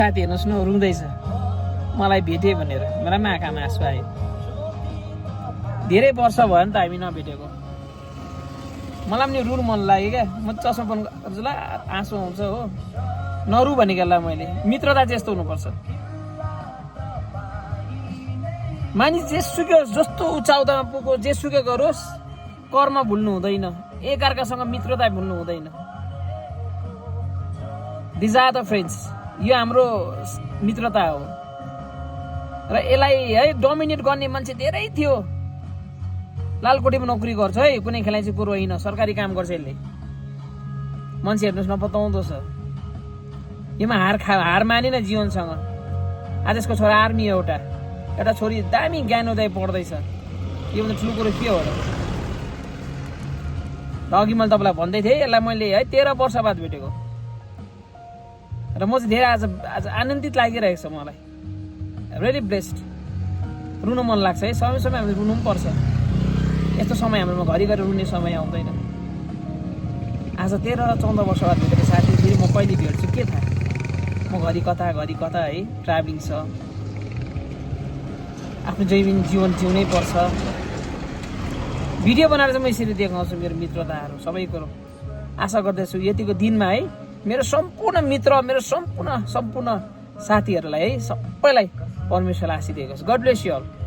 साथी हेर्नुहोस् न रुँदैछ मलाई भेटे भनेर मेरा आँखामा आँसु आयो धेरै वर्ष भयो नि त हामी नभेटेको मलाई पनि रुन मन लाग्यो क्या म चस्मा पनि गर्छु ला आँसु आउँछ हो नरु भनेकोलाई मैले मित्रता चाहिँ यस्तो हुनुपर्छ मानिस जेसुकै होस् जस्तो उचाउदामा पुगो जेसुकै गरोस् कर्म भुल्नु हुँदैन एकअर्कासँग मित्रता भुल्नु हुँदैन दिज आर द फ्रेन्ड्स यो हाम्रो मित्रता हो र यसलाई है डोमिनेट गर्ने मान्छे धेरै थियो लालकोटीमा नोकरी गर्छ है कुनै खेलाइँची कुरो होइन सरकारी काम गर्छ यसले मान्छे हेर्नुहोस् नपताउँदो छ योमा हार मानेन जीवनसँग आज यसको छोरा आर्मी हो एउटा छोरी दामी ज्ञानोदय पढ्दैछ योभन्दा ठुलो कुरो के हो र अघि मैले तपाईँलाई भन्दै थिएँ यसलाई मैले है 13 वर्ष बाद भेटेको र म चाहिँ धेरै आज आनन्दित लागिरहेको छ मलाई भेरी ब्लेस्ड रुन मन लाग्छ है समय समय हामीले रुनु पनि पर्छ यस्तो समय हाम्रोमा घरिघरि रुने समय आउँदैन आज 13 र 14 वर्ष बाद भेटेको साथी फेरि म कहिले भेट्छु के थाहा म घरि कता है ट्राभलिङ छ आफ्नो जीवन जिउनै पर्छ भिडियो बनाएर चाहिँ म यसरी देखाउँछु मेरो मित्रताहरू सबै कुरो आशा गर्दैछु यतिको दिनमा है मेरो सम्पूर्ण मित्र मेरो सम्पूर्ण साथीहरूलाई है सबैलाई परमेश्वरले आशीष दिएको छ गड ब्लेस यु अल